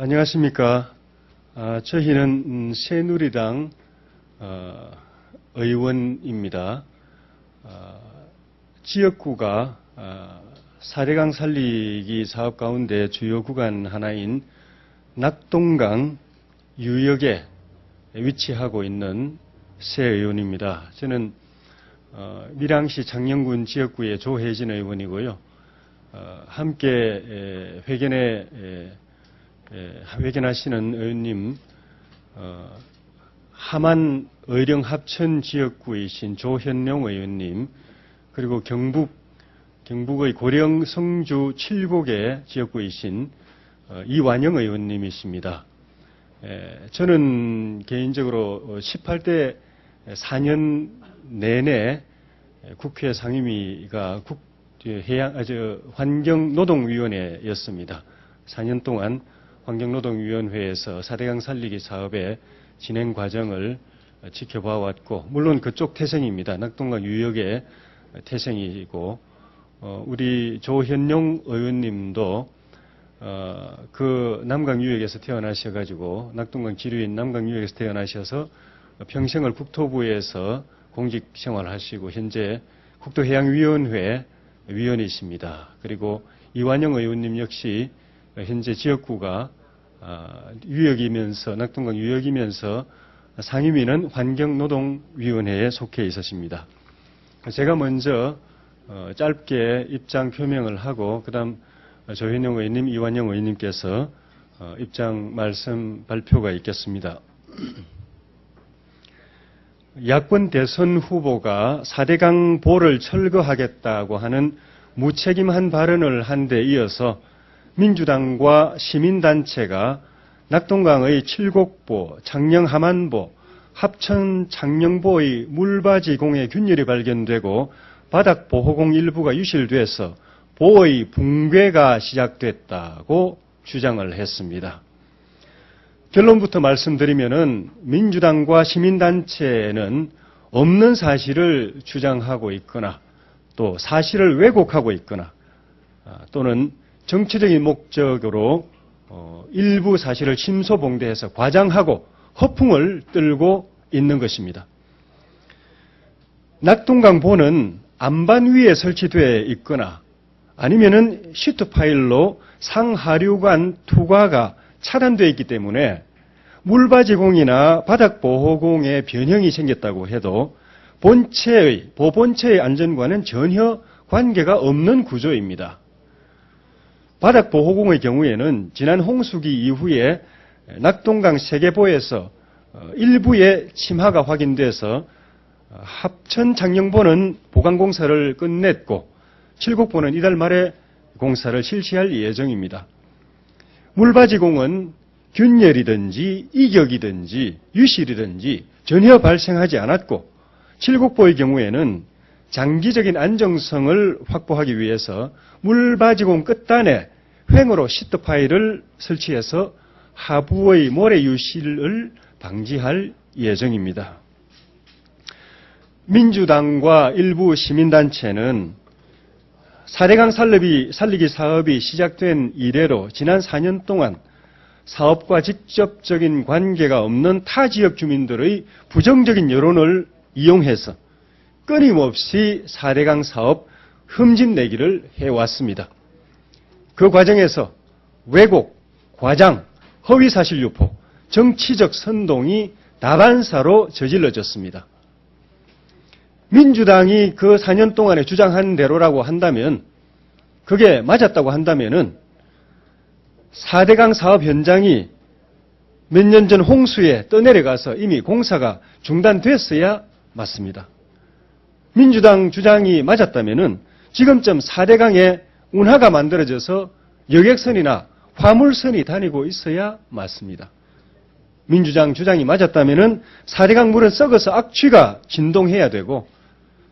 안녕하십니까. 저희는 새누리당 의원입니다. 지역구가 4대강 살리기 사업 가운데 주요 구간 하나인 낙동강 유역에 위치하고 있는 새 의원입니다. 저는 밀양시 창녕군 지역구의 조혜진 의원이고요. 함께 회견하시는 의원님, 함안 의령 합천 지역구이신 조현룡 의원님, 그리고 경북의 고령 성주 칠곡의 지역구이신 이완영 의원님이십니다. 저는 개인적으로 18대 4년 내내 국회 상임위가 환경노동위원회였습니다. 4년 동안 환경노동위원회에서 4대강 살리기 사업의 진행 과정을 지켜봐왔고, 물론 그쪽 태생입니다. 낙동강 유역의 태생이고, 우리 조현룡 의원님도 그 남강 유역에서 태어나셔가지고 낙동강 지류인 남강 유역에서 태어나셔서 평생을 국토부에서 공직 생활하시고 현재 국토해양위원회 위원이십니다. 그리고 이완영 의원님 역시 현재 지역구가 유역이면서 낙동강 유역이면서 상임위는 환경노동위원회에 속해 있으십니다. 제가 먼저 짧게 입장 표명을 하고 그다음 조현영 의원님, 이완영 의원님께서 입장 말씀 발표가 있겠습니다. 야권 대선 후보가 4대강 보를 철거하겠다고 하는 무책임한 발언을 한 데 이어서 민주당과 시민단체가 낙동강의 칠곡보, 창녕함안보, 합천 창녕보의 물바지공에 균열이 발견되고 바닥보호공 일부가 유실돼서 보의 붕괴가 시작됐다고 주장을 했습니다. 결론부터 말씀드리면은 민주당과 시민단체는 없는 사실을 주장하고 있거나 또 사실을 왜곡하고 있거나 또는 정치적인 목적으로 일부 사실을 침소봉대해서 과장하고 허풍을 떨고 있는 것입니다. 낙동강 보는 안반 위에 설치되어 있거나 아니면은 시트 파일로 상하류관 투과가 차단되어 있기 때문에 물바지공이나 바닥보호공에 변형이 생겼다고 해도 보본체의 안전과는 전혀 관계가 없는 구조입니다. 바닥보호공의 경우에는 지난 홍수기 이후에 낙동강 세계보에서 일부의 침하가 확인돼서 합천 창녕보는 보강공사를 끝냈고 칠곡보는 이달 말에 공사를 실시할 예정입니다. 물바지공은 균열이든지 이격이든지 유실이든지 전혀 발생하지 않았고 칠곡보의 경우에는 장기적인 안정성을 확보하기 위해서 물바지공 끝단에 횡으로 시트 파일을 설치해서 하부의 모래 유실을 방지할 예정입니다. 민주당과 일부 시민단체는 4대강 살리기 사업이 시작된 이래로 지난 4년 동안 사업과 직접적인 관계가 없는 타 지역 주민들의 부정적인 여론을 이용해서 끊임없이 4대강 사업 흠집내기를 해왔습니다. 그 과정에서 왜곡, 과장, 허위사실 유포, 정치적 선동이 다반사로 저질러졌습니다. 민주당이 그 4년 동안에 주장한 대로라고 한다면, 그게 맞았다고 한다면은 4대강 사업 현장이 몇 년 전 홍수에 떠내려가서 이미 공사가 중단됐어야 맞습니다. 민주당 주장이 맞았다면은 지금쯤 4대강에 운하가 만들어져서 여객선이나 화물선이 다니고 있어야 맞습니다. 민주당 주장이 맞았다면은 4대강 물은 썩어서 악취가 진동해야 되고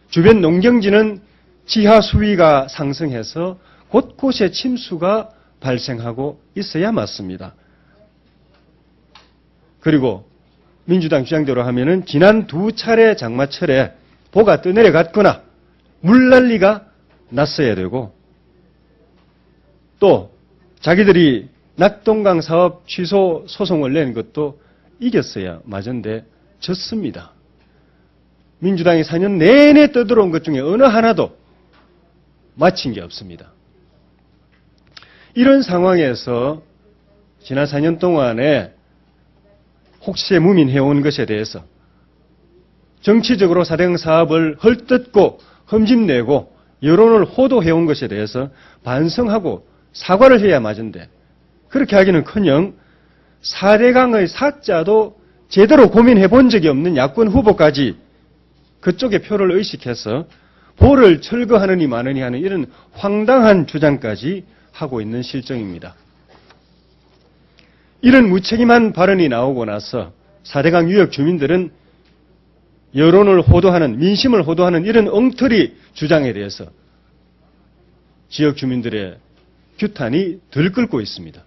주변 농경지는 지하 수위가 상승해서 곳곳에 침수가 발생하고 있어야 맞습니다. 그리고 민주당 주장대로 하면은 지난 2차례 장마철에 보가 떠내려갔거나 물난리가 났어야 되고 또 자기들이 낙동강 사업 취소 소송을 낸 것도 이겼어야 맞은데 졌습니다. 민주당이 4년 내내 떠들어온 것 중에 어느 하나도 마친 게 없습니다. 이런 상황에서 지난 4년 동안에 혹시에 무민해온 것에 대해서 정치적으로 4대강 사업을 헐뜯고 흠집내고 여론을 호도해온 것에 대해서 반성하고 사과를 해야 맞은데 그렇게 하기는커녕 4대강의 사자도 제대로 고민해 본 적이 없는 야권 후보까지 그쪽의 표를 의식해서 보를 철거하느니 마느니 하는 이런 황당한 주장까지 하고 있는 실정입니다. 이런 무책임한 발언이 나오고 나서 4대강 유역 주민들은 여론을 호도하는, 민심을 호도하는 이런 엉터리 주장에 대해서 지역 주민들의 규탄이 들끓고 있습니다.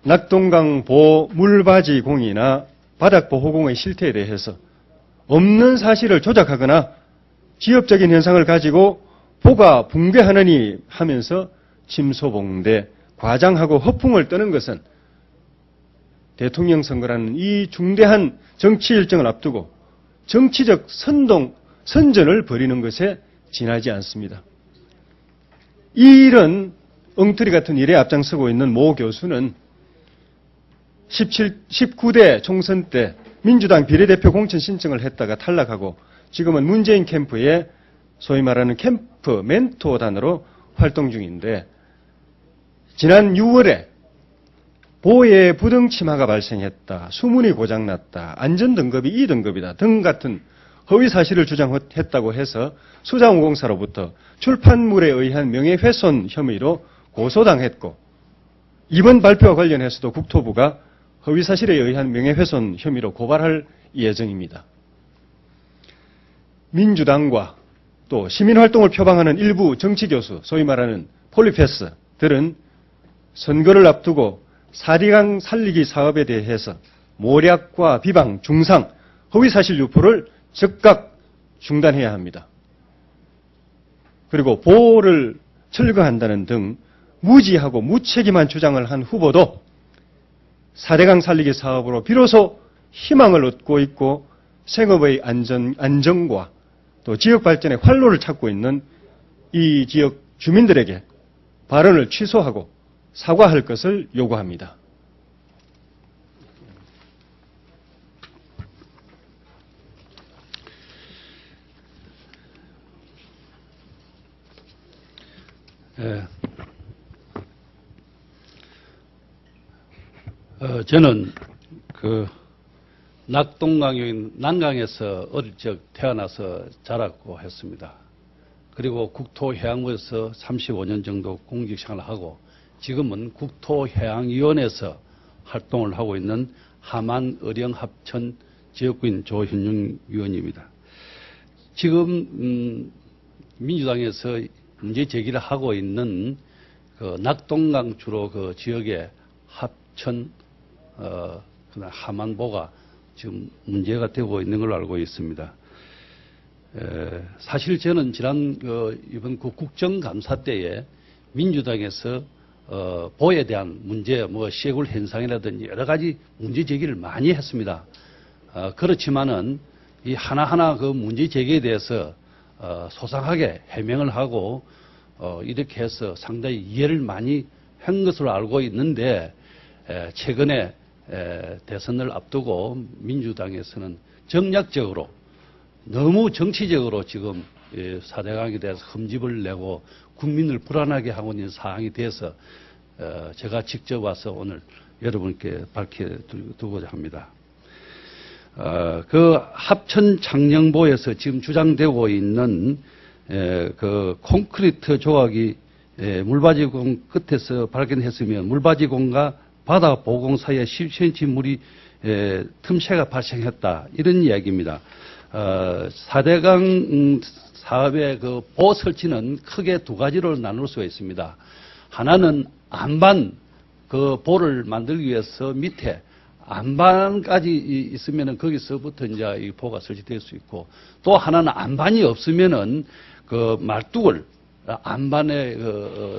낙동강 보호 물바지 공이나 바닥보호공의 실태에 대해서 없는 사실을 조작하거나 지엽적인 현상을 가지고 보가 붕괴하느니 하면서 침소봉대, 과장하고 허풍을 떠는 것은 대통령 선거라는 이 중대한 정치 일정을 앞두고 정치적 선전을 벌이는 것에 지나지 않습니다. 이런 엉터리 같은 일에 앞장서고 있는 모 교수는 19대 총선 때 민주당 비례대표 공천 신청을 했다가 탈락하고 지금은 문재인 캠프의 소위 말하는 캠프 멘토단으로 활동 중인데 지난 6월에 보에 부등침하가 발생했다, 수문이 고장났다, 안전등급이 2등급이다 등 같은 허위 사실을 주장했다고 해서 수자원공사로부터 출판물에 의한 명예훼손 혐의로 고소당했고 이번 발표와 관련해서도 국토부가 허위사실에 의한 명예훼손 혐의로 고발할 예정입니다. 민주당과 또 시민활동을 표방하는 일부 정치교수, 소위 말하는 폴리페스들은 선거를 앞두고 4대강 살리기 사업에 대해서 모략과 비방, 중상, 허위사실 유포를 즉각 중단해야 합니다. 그리고 보호를 철거한다는 등 무지하고 무책임한 주장을 한 후보도 4대강 살리기 사업으로 비로소 희망을 얻고 있고 생업의 안정과 또 지역 발전의 활로를 찾고 있는 이 지역 주민들에게 발언을 취소하고 사과할 것을 요구합니다. 저는 낙동강인 난강에서 어릴 적 태어나서 자랐고 했습니다. 그리고 국토해양부에서 35년 정도 공직생활을 하고 지금은 국토해양위원회에서 활동을 하고 있는 하만 의령 합천 지역구인 조현중 위원입니다. 지금 민주당에서 문제 제기를 하고 있는 낙동강 주로 그 지역의 합천 하만보가 지금 문제가 되고 있는 걸로 알고 있습니다. 사실 저는 지난 이번 국정감사 때에 민주당에서 보에 대한 문제, 시해굴 현상이라든지 여러 가지 문제 제기를 많이 했습니다. 그렇지만은 이 하나하나 그 문제 제기에 대해서 소상하게 해명을 하고 이렇게 해서 상당히 이해를 많이 한 것으로 알고 있는데 최근에 대선을 앞두고 민주당에서는 정략적으로 너무 정치적으로 지금 4대강에 대해서 흠집을 내고 국민을 불안하게 하고 있는 사항이 돼서 제가 직접 와서 오늘 여러분께 밝혀두고자 합니다. 그 합천 장령보에서 지금 주장되고 있는 그 콘크리트 조각이 물바지공 끝에서 발견했으면 물바지공과 바다 보공 사이에 10cm 물이 틈새가 발생했다 이런 이야기입니다. 4대강 사업의 그 보호 설치는 크게 두 가지로 나눌 수가 있습니다. 하나는 안반 그 보를 만들기 위해서 밑에 안반까지 있으면은 거기서부터 이제 이 보가 설치될 수 있고 또 하나는 안반이 없으면은 그 말뚝을 안반에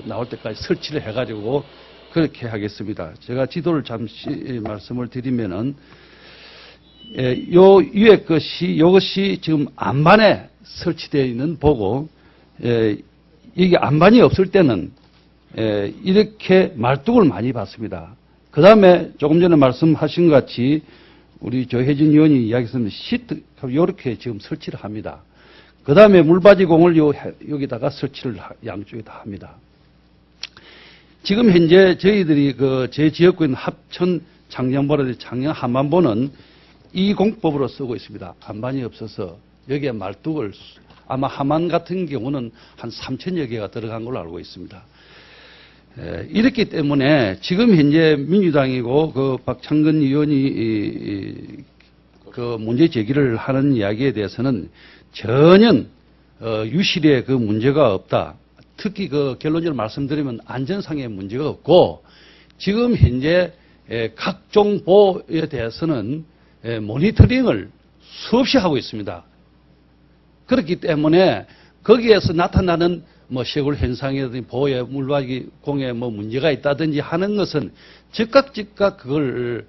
나올 때까지 설치를 해가지고 그렇게 하겠습니다. 제가 지도를 잠시 말씀을 드리면은 요 위에 이것이 지금 안반에 설치되어 있는 보고 이게 안반이 없을 때는 이렇게 말뚝을 많이 받습니다. 그 다음에 조금 전에 말씀하신 것 같이 우리 조혜진 의원이 이야기했습니다. 시트 이렇게 지금 설치를 합니다. 그 다음에 물받이공을 여기다가 설치를 양쪽에 다 합니다. 지금 현재 저희들이 제 지역구에 있는 합천 장량보라든지 장량 함안보는 이 공법으로 쓰고 있습니다. 안반이 없어서 여기에 말뚝을 아마 함안 같은 경우는 한 3,000여 개가 들어간 걸로 알고 있습니다. 이렇기 때문에 지금 현재 민주당이고 박창근 의원이 문제 제기를 하는 이야기에 대해서는 전혀 유실에 문제가 없다. 특히 결론적으로 말씀드리면 안전상의 문제가 없고 지금 현재 각종 보호에 대해서는 모니터링을 수없이 하고 있습니다. 그렇기 때문에 거기에서 나타나는 시골 현상이라든지 보호에 물받이 공에 문제가 있다든지 하는 것은 즉각 그걸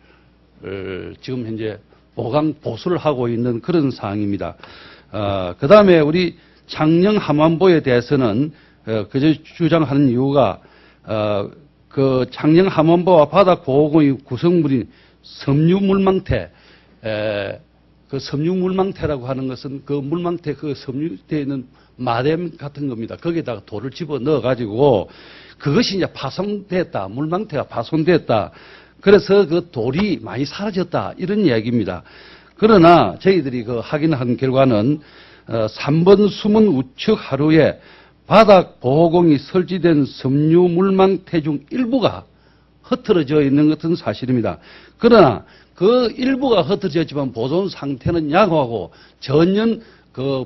지금 현재 보수를 하고 있는 그런 상황입니다. 그 다음에 우리 장령 함안보에 대해서는 그저 주장하는 이유가 그 장령 함안보와 바닥 보호공의 구성물인 섬유물망태 그 섬유물망태라고 하는 것은 그 물망태 섬유되어 있는 마뎀 같은 겁니다. 거기에다가 돌을 집어 넣어 가지고 그것이 이제 파손됐다. 물망태가 파손됐다. 그래서 그 돌이 많이 사라졌다. 이런 이야기입니다. 그러나 저희들이 확인한 결과는 3번 숨은 우측 하루에 바닥 보호공이 설치된 섬유 물망태 중 일부가 흩어져 있는 것은 사실입니다. 그러나 그 일부가 흩어졌지만 보존 상태는 양호하고 전혀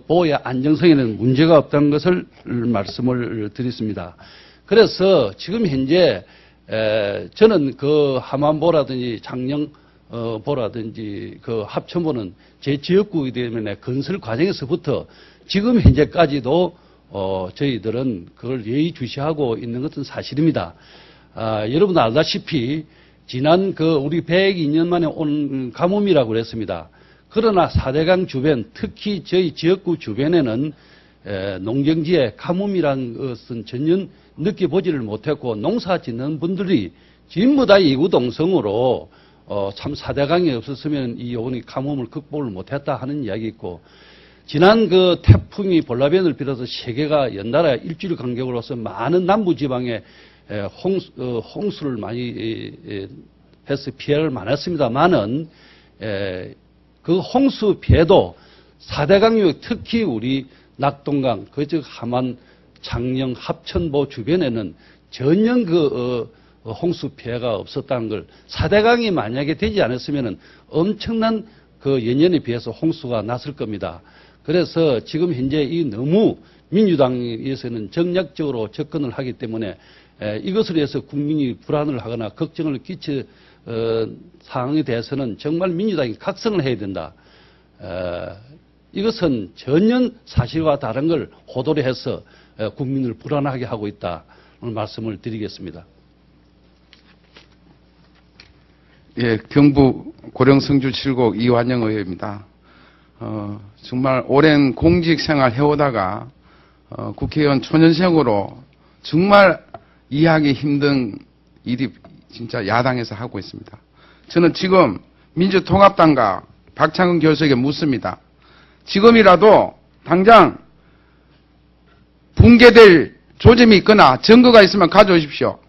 보호의 안정성에는 문제가 없다는 것을 말씀을 드렸습니다. 그래서 지금 현재 저는 함안보라든지 장령보라든지 합천보는 제 지역구이기 때문에 건설 과정에서부터 지금 현재까지도 저희들은 그걸 예의주시하고 있는 것은 사실입니다. 여러분 알다시피 지난 우리 102년 만에 온 가뭄이라고 그랬습니다. 그러나 사대강 주변, 특히 저희 지역구 주변에는 농경지에 가뭄이란 것은 전혀 느껴보지를 못했고 농사 짓는 분들이 전부 다 이구동성으로 참 사대강이 없었으면 이 가뭄을 극복을 못했다 하는 이야기 있고 지난 태풍이 볼라변을 비롯해서 세계가 연달아 일주일 간격으로서 많은 남부지방에 홍수를 많이 해서 피해를 많았습니다만은 그 홍수 피해도 4대강유 특히 우리 낙동강, 즉 함안, 장령, 합천보 주변에는 전혀 홍수 피해가 없었다는 걸 4대강이 만약에 되지 않았으면 엄청난 예년에 비해서 홍수가 났을 겁니다. 그래서 지금 현재 너무 민주당에서는 정략적으로 접근을 하기 때문에 이것을 위해서 국민이 불안을 하거나 걱정을 끼칠 상황에 대해서는 정말 민주당이 각성을 해야 된다. 이것은 전혀 사실과 다른 걸 호도를 해서 국민을 불안하게 하고 있다. 오늘 말씀을 드리겠습니다. 예, 경부 고령성주 7곡 이완영 의원입니다. 정말 오랜 공직 생활 해오다가 국회의원 초년생으로 정말 이해하기 힘든 일이 진짜 야당에서 하고 있습니다. 저는 지금 민주통합당과 박창근 교수에게 묻습니다. 지금이라도 당장 붕괴될 조짐이 있거나 증거가 있으면 가져오십시오.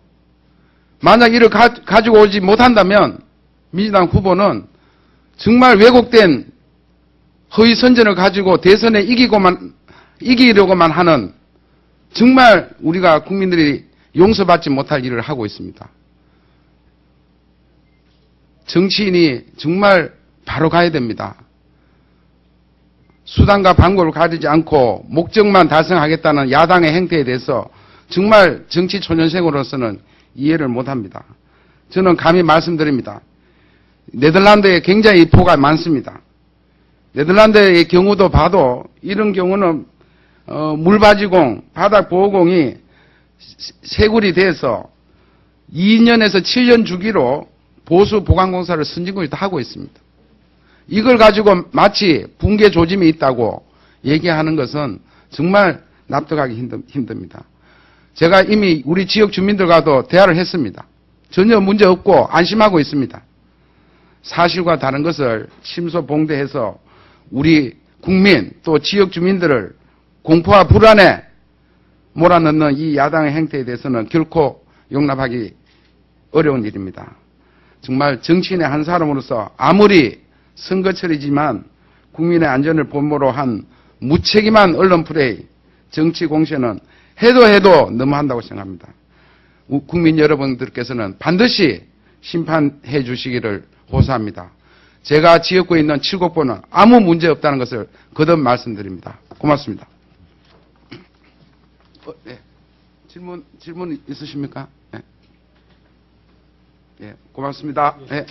만약 이를 가지고 오지 못한다면 민주당 후보는 정말 왜곡된 허위 선전을 가지고 대선에 이기려고만 하는 정말 우리가 국민들이 용서받지 못할 일을 하고 있습니다. 정치인이 정말 바로 가야 됩니다. 수단과 방법을 가리지 않고 목적만 달성하겠다는 야당의 행태에 대해서 정말 정치 초년생으로서는 이해를 못합니다. 저는 감히 말씀드립니다. 네덜란드에 굉장히 포가 많습니다. 네덜란드의 경우도 봐도 이런 경우는 물바지공, 바닥보호공이 세굴이 돼서 2년에서 7년 주기로 보수 보강공사를 선진국이 다 하고 있습니다. 이걸 가지고 마치 붕괴 조짐이 있다고 얘기하는 것은 정말 납득하기 힘듭니다. 제가 이미 우리 지역 주민들과도 대화를 했습니다. 전혀 문제 없고 안심하고 있습니다. 사실과 다른 것을 침소봉대해서 우리 국민 또 지역 주민들을 공포와 불안에 몰아넣는 이 야당의 행태에 대해서는 결코 용납하기 어려운 일입니다. 정말 정치인의 한 사람으로서 아무리 선거철이지만 국민의 안전을 본모로 한 무책임한 언론 플레이, 정치 공세는 해도 너무한다고 생각합니다. 국민 여러분들께서는 반드시 심판해 주시기를 호소합니다. 제가 지역구에 있는 7곳보는 아무 문제 없다는 것을 거듭 말씀드립니다. 고맙습니다. 네. 질문 있으십니까? 네. 네, 고맙습니다. 네.